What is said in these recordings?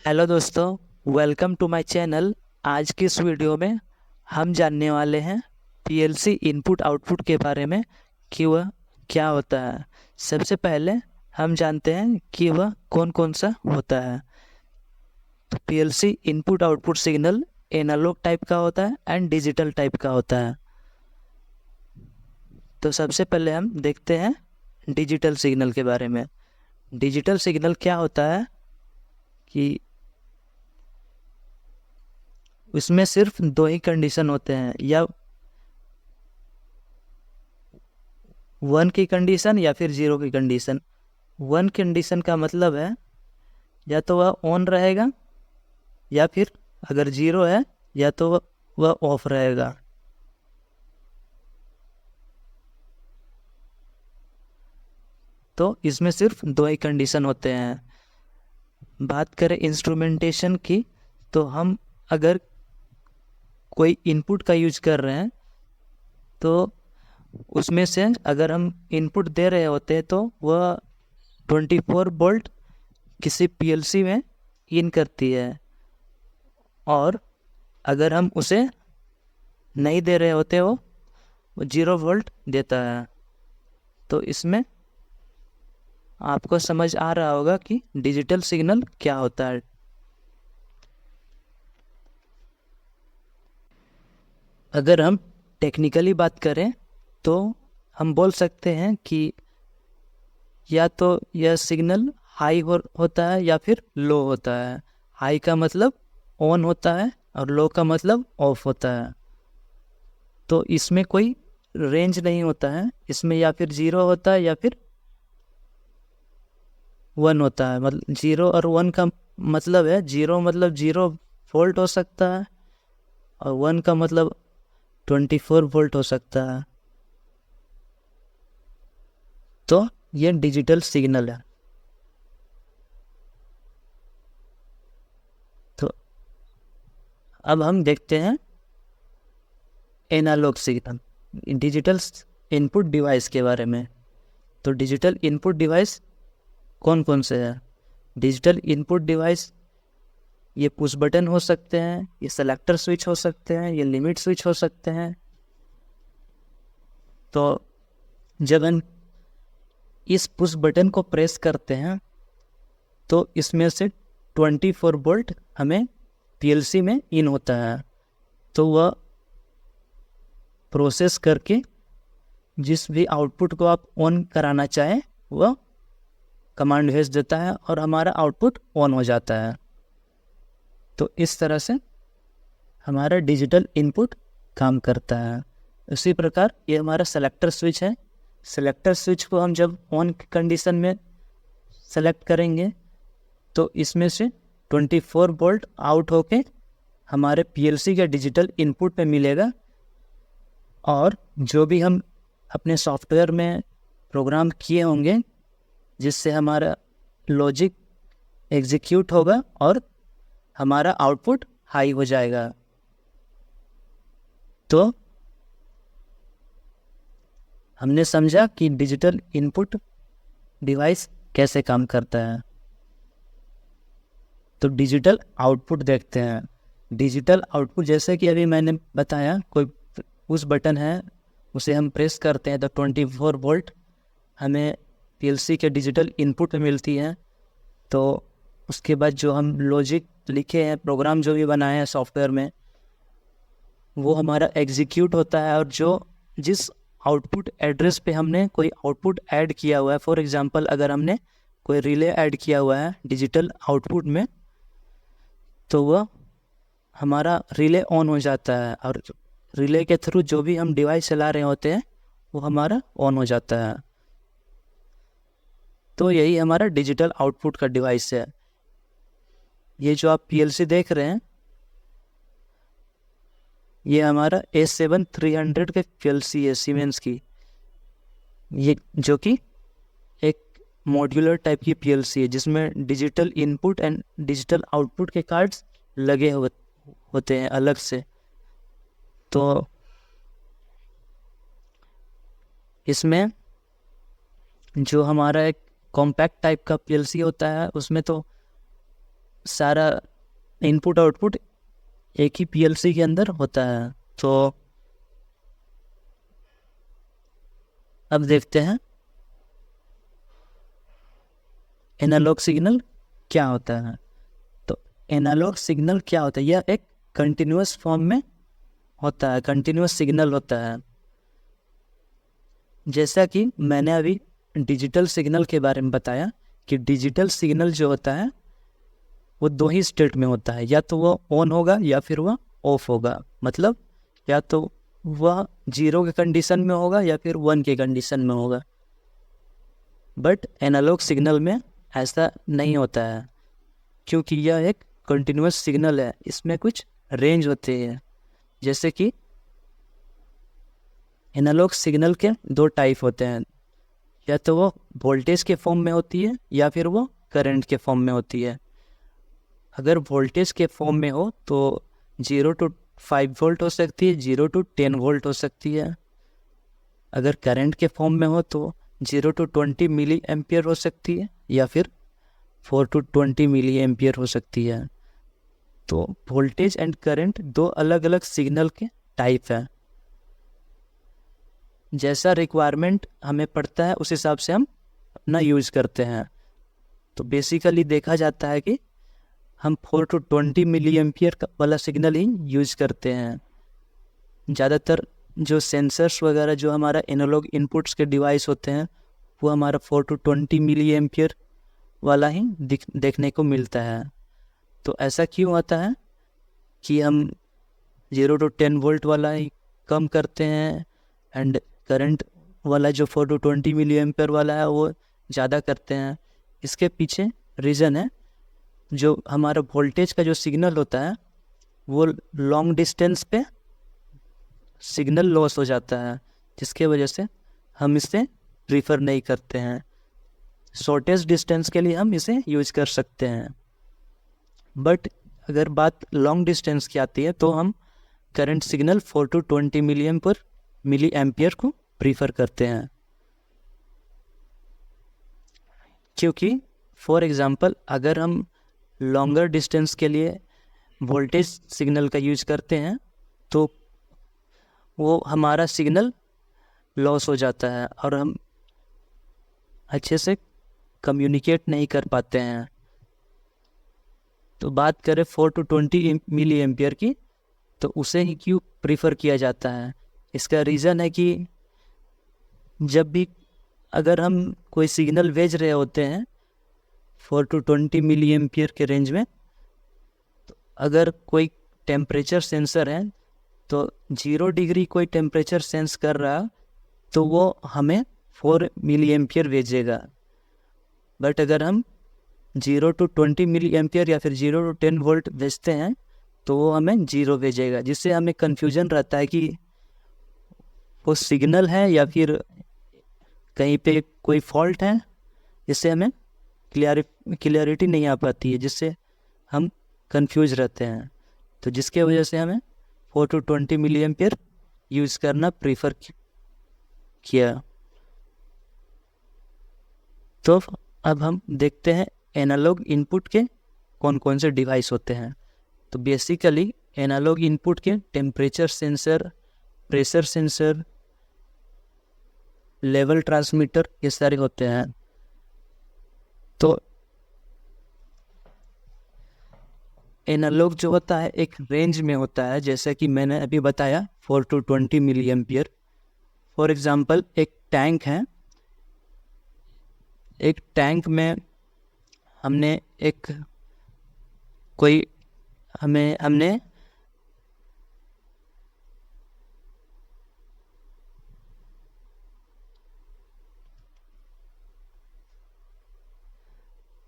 Hello दोस्तों, welcome to my channel. आज की इस वीडियो में हम जानने वाले हैं पीएलसी इनपुट आउटपुट के बारे में कि वह क्या होता है। सबसे पहले हम जानते हैं कि वह कौन कौन सा होता है। तो PLC input output signal analogue type का होता है एंड डिजिटल टाइप का होता है। तो सबसे पहले हम देखते हैं डिजिटल सिग्नल के बारे में। डिजिटल सिग्नल क्या होता है कि उसमें सिर्फ दो ही कंडीशन होते हैं, या वन की कंडीशन या फिर जीरो की कंडीशन। वन कंडीशन का मतलब है या तो वह ऑन रहेगा, या फिर अगर जीरो है या तो वह ऑफ रहेगा। तो इसमें सिर्फ दो ही कंडीशन होते हैं। बात करें इंस्ट्रूमेंटेशन की, तो हम अगर कोई इनपुट का यूज कर रहे हैं तो उसमें से अगर हम इनपुट दे रहे होते हैं तो वह 24 वोल्ट किसी पीएलसी में इन करती है, और अगर हम उसे नहीं दे रहे होते वो 0 वोल्ट देता है। तो इसमें आपको समझ आ रहा होगा कि डिजिटल सिग्नल क्या होता है। अगर हम टेक्निकली बात करें तो हम बोल सकते हैं कि या तो यह सिग्नल हाई होता है या फिर लो होता है। हाई का मतलब ऑन होता है और लो का मतलब ऑफ होता है। तो इसमें कोई रेंज नहीं होता है, इसमें या फिर जीरो होता है या फिर वन होता है। मतलब जीरो और वन का मतलब है, जीरो मतलब 0 वोल्ट हो सकता है और वन का मतलब 24 वोल्ट हो सकता है। तो ये डिजिटल सिग्नल है। तो अब हम देखते हैं analogue signal, digital input device के बारे में। तो डिजिटल इनपुट डिवाइस कौन कौन से हैं? डिजिटल इनपुट डिवाइस ये पुश बटन हो सकते हैं, ये सेलेक्टर स्विच हो सकते हैं, ये लिमिट स्विच हो सकते हैं। तो जब हम इस पुश बटन को प्रेस करते हैं तो इसमें से 24 वोल्ट हमें पीएलसी में इन होता है। तो वह प्रोसेस करके जिस भी आउटपुट को आप ऑन कराना चाहें वह कमांड भेज देता है और हमारा आउटपुट ऑन हो जाता है। तो इस तरह से हमारा डिजिटल इनपुट काम करता है। उसी प्रकार ये हमारा सेलेक्टर स्विच है। सेलेक्टर स्विच को हम जब ऑन कंडीशन में सेलेक्ट करेंगे तो इसमें से 24 वोल्ट आउट होके हमारे पीएलसी के डिजिटल इनपुट पे मिलेगा, और जो भी हम अपने सॉफ्टवेयर में प्रोग्राम किए होंगे जिससे हमारा लॉजिक एग्जीक्यूट होगा और हमारा आउटपुट हाई हो जाएगा। तो हमने समझा कि डिजिटल इनपुट डिवाइस कैसे काम करता है। तो डिजिटल आउटपुट देखते हैं। डिजिटल आउटपुट जैसे कि अभी मैंने बताया, कोई उस बटन है उसे हम प्रेस करते हैं तो 24 वोल्ट हमें पीएलसी के डिजिटल इनपुट मिलती है। तो उसके बाद जो हम लॉजिक लिखे हैं, प्रोग्राम जो भी बनाए हैं सॉफ्टवेयर में, वो हमारा एग्जीक्यूट होता है। और जो जिस आउटपुट एड्रेस पे हमने कोई आउटपुट ऐड किया हुआ है, फॉर एग्जांपल अगर हमने कोई रिले ऐड किया हुआ है डिजिटल आउटपुट में, तो वह हमारा रिले ऑन हो जाता है और रिले के थ्रू जो भी हम डिवाइस चला रहे होते हैं वो हमारा ऑन हो जाता है। तो यही हमारा डिजिटल आउटपुट का डिवाइस है। ये जो आप पीएलसी देख रहे हैं ये हमारा A7300 के पीएलसी है सीमेंस की, ये जो कि एक मॉड्यूलर टाइप की पीएलसी है जिसमें digital input and digital output के कार्ड्स लगे होते हैं अलग से। तो इसमें जो हमारा एक कॉम्पैक्ट टाइप का पीएलसी होता है उसमें तो सारा इनपुट आउटपुट एक ही पीएलसी के अंदर होता है। तो अब देखते हैं एनालॉग सिग्नल क्या होता है। तो एनालॉग सिग्नल क्या होता है, यह एक कंटिन्यूअस फॉर्म में होता है, कंटिन्यूअस सिग्नल होता है। जैसा कि मैंने अभी डिजिटल सिग्नल के बारे में बताया कि डिजिटल सिग्नल जो होता है वो 2 ही स्टेट में होता है, या तो वो ऑन होगा या फिर वह ऑफ होगा। मतलब या तो वह 0 के कंडीशन में होगा या फिर 1 के कंडीशन में होगा। बट एनालॉग सिग्नल में ऐसा नहीं होता है, क्योंकि यह एक कंटिन्यूअस सिग्नल है। इसमें कुछ रेंज होती है। जैसे कि एनालॉग सिग्नल के 2 टाइप होते हैं, या तो वो वोल्टेज के फॉर्म में होती है या फिर वो करंट के फॉर्म में होती है। अगर वोल्टेज के फॉर्म में हो तो 0 to 5 वोल्ट हो सकती है, 0 to 10 वोल्ट हो सकती है। अगर करंट के फॉर्म में हो तो 0 to 20 मिली एम्पियर हो सकती है, या फिर 4 to 20 मिली एम्पियर हो सकती है। तो वोल्टेज एंड करंट 2 अलग अलग सिग्नल के टाइप हैं। जैसा रिक्वायरमेंट हमें पड़ता है उस हिसाब से हम अपना यूज़ करते हैं। तो बेसिकली देखा जाता है कि हम 4 to 20 मिली एम्पियर वाला सिग्नल ही यूज़ करते हैं। ज़्यादातर जो सेंसर्स वगैरह जो हमारा एनालॉग इनपुट्स के डिवाइस होते हैं वो हमारा 4 to 20 मिली एम्पियर वाला ही देखने को मिलता है। तो ऐसा क्यों होता है कि हम 0 to 10 वोल्ट वाला ही कम करते हैं एंड करंट वाला जो 4 to 20 मिली एम्पियर वाला है वो ज़्यादा करते हैं। इसके पीछे रीज़न है, जो हमारा वोल्टेज का जो सिग्नल होता है वो लॉन्ग डिस्टेंस पे सिग्नल लॉस हो जाता है, जिसके वजह से हम इसे प्रीफर नहीं करते हैं। शॉर्टेस्ट डिस्टेंस के लिए हम इसे यूज़ कर सकते हैं, बट अगर बात लॉन्ग डिस्टेंस की आती है तो हम current signal 4 to 20 milliampere को प्रीफर करते हैं। क्योंकि फॉर एग्ज़ाम्पल अगर हम लॉन्गर डिस्टेंस के लिए वोल्टेज सिग्नल का यूज़ करते हैं तो वो हमारा सिग्नल लॉस हो जाता है और हम अच्छे से कम्युनिकेट नहीं कर पाते हैं। तो बात करें 4 to 20 मिली एम्पियर की, तो उसे ही क्यों प्रीफर किया जाता है। इसका रीज़न है कि जब भी अगर हम कोई सिग्नल भेज रहे होते हैं 4 to 20 मिली एम्पियर के रेंज में, तो अगर कोई टेम्परेचर सेंसर है तो 0 डिग्री कोई टेम्परेचर सेंस कर रहा तो वो हमें 4 मिली एम्पियर भेजेगा। बट अगर हम 0 to 20 मिली एम्पियर या फिर 0 to 10 वोल्ट भेजते हैं तो वो हमें 0 भेजेगा, जिससे हमें कन्फ्यूजन रहता है कि वो सिग्नल है या फिर कहीं पे कोई फॉल्ट है, जिससे हमें क्लियरिटी नहीं आ पाती है, जिससे हम कंफ्यूज रहते हैं। तो जिसके वजह से हमें 4 to 20 मिली एम्पियर यूज़ करना प्रीफर किया। तो अब हम देखते हैं एनालॉग इनपुट के कौन कौन से डिवाइस होते हैं। तो बेसिकली एनालॉग इनपुट के temperature sensor, pressure sensor, level transmitter ये सारे होते हैं। तो एनालॉग जो होता है एक रेंज में होता है, जैसे कि मैंने अभी बताया 4 to 20 milliampere. For example एक टैंक है, एक टैंक में हमने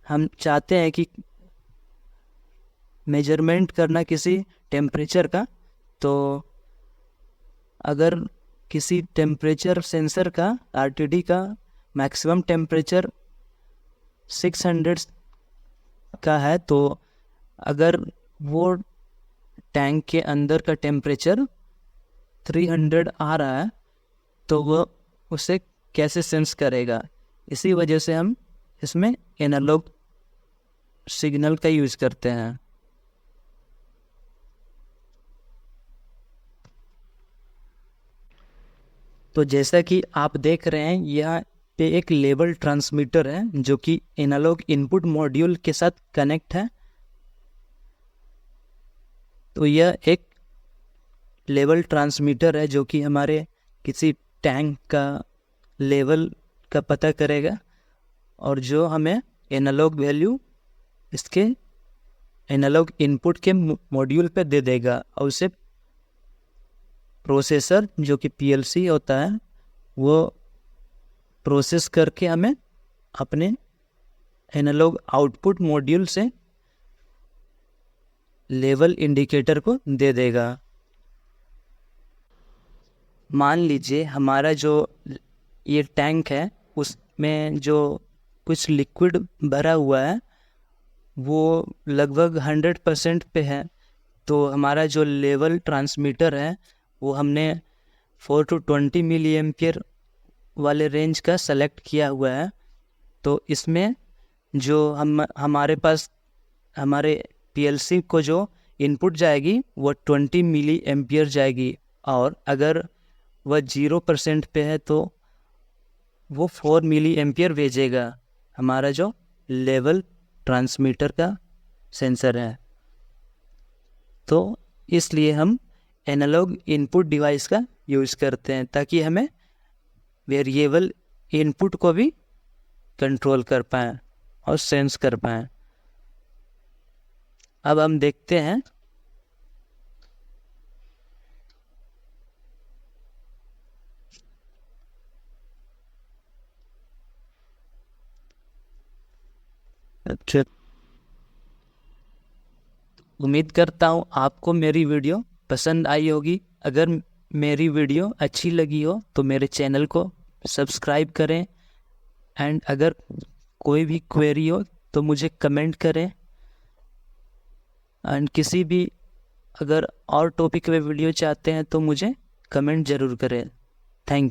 हम चाहते हैं कि मेजरमेंट करना किसी टेम्परेचर का, तो अगर किसी टेम्परेचर सेंसर का आरटीडी का मैक्सिमम टेम्परेचर 600 का है, तो अगर वो टैंक के अंदर का टेम्परेचर 300 आ रहा है तो वो उसे कैसे सेंस करेगा। इसी वजह से हम इसमें एनालॉग सिग्नल का यूज़ करते हैं। तो जैसा कि आप देख रहे हैं, यह पे एक लेवल ट्रांसमीटर है जो कि एनालॉग इनपुट मॉड्यूल के साथ कनेक्ट है। तो यह एक लेवल ट्रांसमीटर है जो कि हमारे किसी टैंक का लेवल का पता करेगा और जो हमें एनालॉग वैल्यू इसके एनालॉग इनपुट के मॉड्यूल पे दे देगा, और उसे प्रोसेसर जो कि पीएलसी होता है वो प्रोसेस करके हमें अपने एनालॉग आउटपुट मॉड्यूल से लेवल इंडिकेटर को दे देगा। मान लीजिए हमारा जो ये टैंक है उसमें जो कुछ लिक्विड भरा हुआ है वो लगभग 100% पे है। तो हमारा जो लेवल ट्रांसमीटर है वो हमने 4 to 20 मिली एम्पियर वाले रेंज का सेलेक्ट किया हुआ है। तो इसमें जो हमारे पास हमारे पीएलसी को जो इनपुट जाएगी वो 20 मिली एम्पियर जाएगी, और अगर वह 0% पे है तो वो 4 मिली एम्पियर भेजेगा, हमारा जो लेवल ट्रांसमीटर का सेंसर है। तो इसलिए हम एनालॉग इनपुट डिवाइस का यूज़ करते हैं ताकि हमें वेरिएबल इनपुट को भी कंट्रोल कर पाएँ और सेंस कर पाएँ। अब हम देखते हैं अच्छा, उम्मीद करता हूँ आपको मेरी वीडियो पसंद आई होगी। अगर मेरी वीडियो अच्छी लगी हो तो मेरे चैनल को सब्सक्राइब करें, एंड अगर कोई भी क्वेरी हो तो मुझे कमेंट करें, एंड किसी भी अगर और टॉपिक पे वीडियो चाहते हैं तो मुझे कमेंट ज़रूर करें।